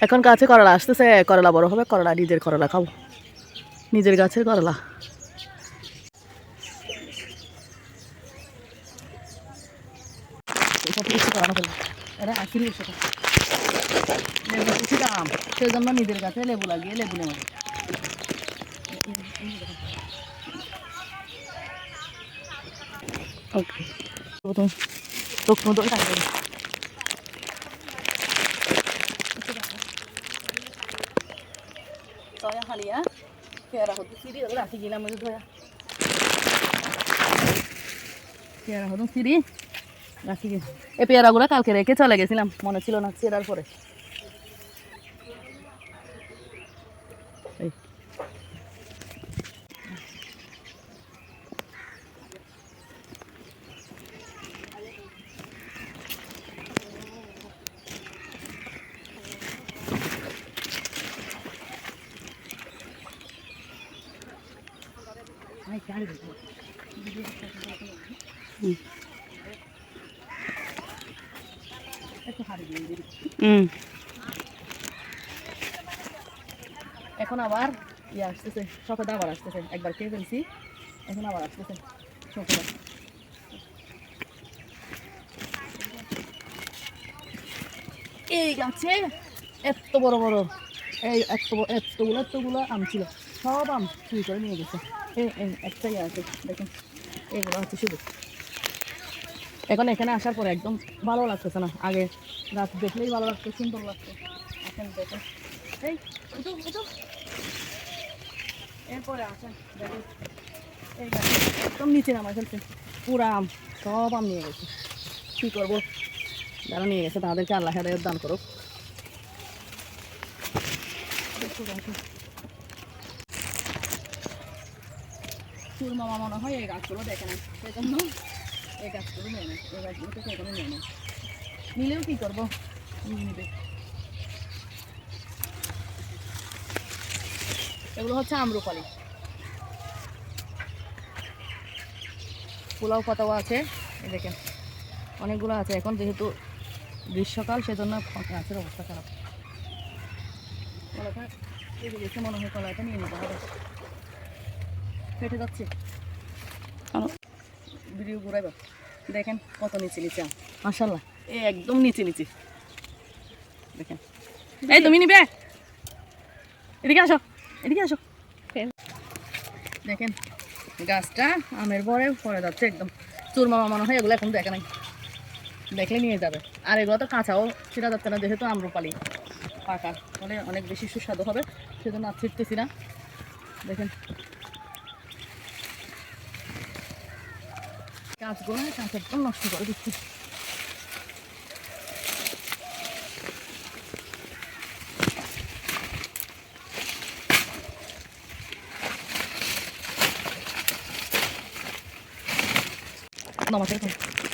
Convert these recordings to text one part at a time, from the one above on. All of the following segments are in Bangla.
এখন গাছে করলা আসতেছে, করলা বড় হবে, করলা নিজের করলা খাবো, নিজের গাছের করলা। লেবু বেশি দাম, সেই জন্য নিজের গাছে লেবু লাগিয়ে লেবু নেব। ওকে, প্রথম তো টাকা Soalnya kali ya, kayak rahotu siri, udah gila menurut gue ya. Kayak rahotu siri, রাখি গে এই পেয়ারাগুলো কালকে রেখে চলে গেছিলাম, মনে ছিল না ছেড়ার পরে। এখন আবার ইয়ে আসতেছে, সকালে আবার আসতেছে, একবার খেয়ে ফেলছি, এখন আবার আসতেছে সকালে। এই গাছে এত বড় বড়, এই এতগুলো আম ছিল, সব আম চুরি করে নিয়ে গেছে। একটাই আছে দেখুন, এগুলো হচ্ছে শুধু। এখন এখানে আসার পরে একদম ভালো লাগতেছে না, আগে গাছ দেখলেই ভালো লাগতো, সুন্দর লাগতো। এখন দেখুন এই এরপরে আসেন দেখুন, এই গাছ একদম নিচে নামাই ফেলছে, পুরা আম, সব আম নিয়ে গেছে। কী করবো, যারা নিয়ে গেছে তাদেরকে আল্লাহ হেদায়েত দান করুক। সুরমা মনে হয় এই গাছগুলো দেখে না, সেই জন্য এই গাছগুলো নিয়ে নেয়, এই গাছগুলো থেকে এখানে নিয়ে নেয়। নিলেও কী করবো, নিবে। এগুলো হচ্ছে আম্রপালি, পোলাও পাতাও আছে, এই দেখেন অনেকগুলো আছে। এখন যেহেতু গ্রীষ্মকাল, সেজন্য গাছের অবস্থা খারাপ। কলাটা পেকে গেছে মনে হয়, কলাটা নিয়ে নিতে হবে, ফেটে যাচ্ছে। ভিডিও ঘুরাইবা দেখেন কত নিচে নিচে আম, মাশাআল্লাহ, এই একদম নিচে নিচে দেখেন। এই তুমি নিবে, এদিকে আসো, এদিকে আসো। দেখেন গাছটা আমের ভরে পড়ে যাচ্ছে একদম। চুরমামা মনে হয় এগুলো এখন দেখে নাই, দেখলে নিয়ে যাবে। আর এগুলো তো কাঁচাও ছিঁড়া যাচ্ছে না, যেহেতু আম্রপালি, পাকা হলে অনেক বেশি সুস্বাদু হবে, সেজন্য আর ছিঁড়তেছি না। দেখেন গাছগুলো কাঁচা একদম নষ্ট করে দিচ্ছি।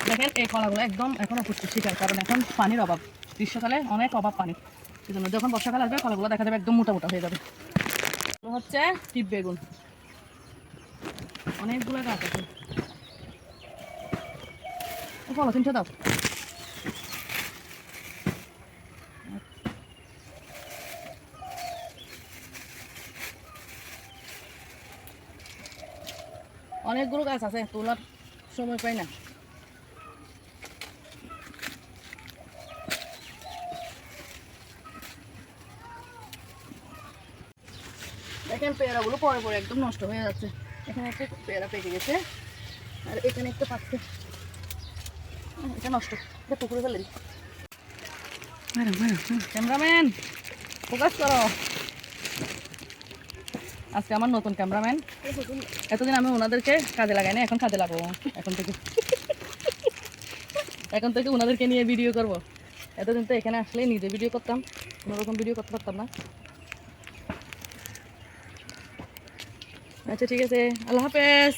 দেখেন এই কলাগুলো একদম এখনো পুষ্টিকর, কারণ এখন পানির অভাব, গ্রীষ্মকালে অনেক অভাব পানি, সেজন্য যখন বর্ষাকাল আসবে কলাগুলো দেখা যাবে একদম মোটা মোটা হয়ে যাবে। হচ্ছে টিপ বেগুন, অনেকগুলো গাছ আছে। পলিথিনটা দাও। অনেকগুলো গাছ আছে, তোলার সময় পাই না। দেখেন পেয়ারাগুলো পরে পরে একদম নষ্ট হয়ে যাচ্ছে। এখানে একটা পেয়ারা পেকে গেছে, আর এখানে একটা পাচ্ছে, এটা নষ্ট, এটা পুকুরে ফেলে দিই। ক্যামেরাম্যান ফোকাস করো, আজকে আমার নতুন ক্যামেরাম্যান। এতদিন আমি ওনাদেরকে কাজে লাগাই না, এখন কাজে লাগাবো। এখন থেকে ওনাদেরকে নিয়ে ভিডিও করব। এতদিন তো এখানে আসলে নিজে ভিডিও করতাম, কোনোরকম ভিডিও করতে পারতাম না। আচ্ছা ঠিক আছে, আল্লাহ হাফেজ।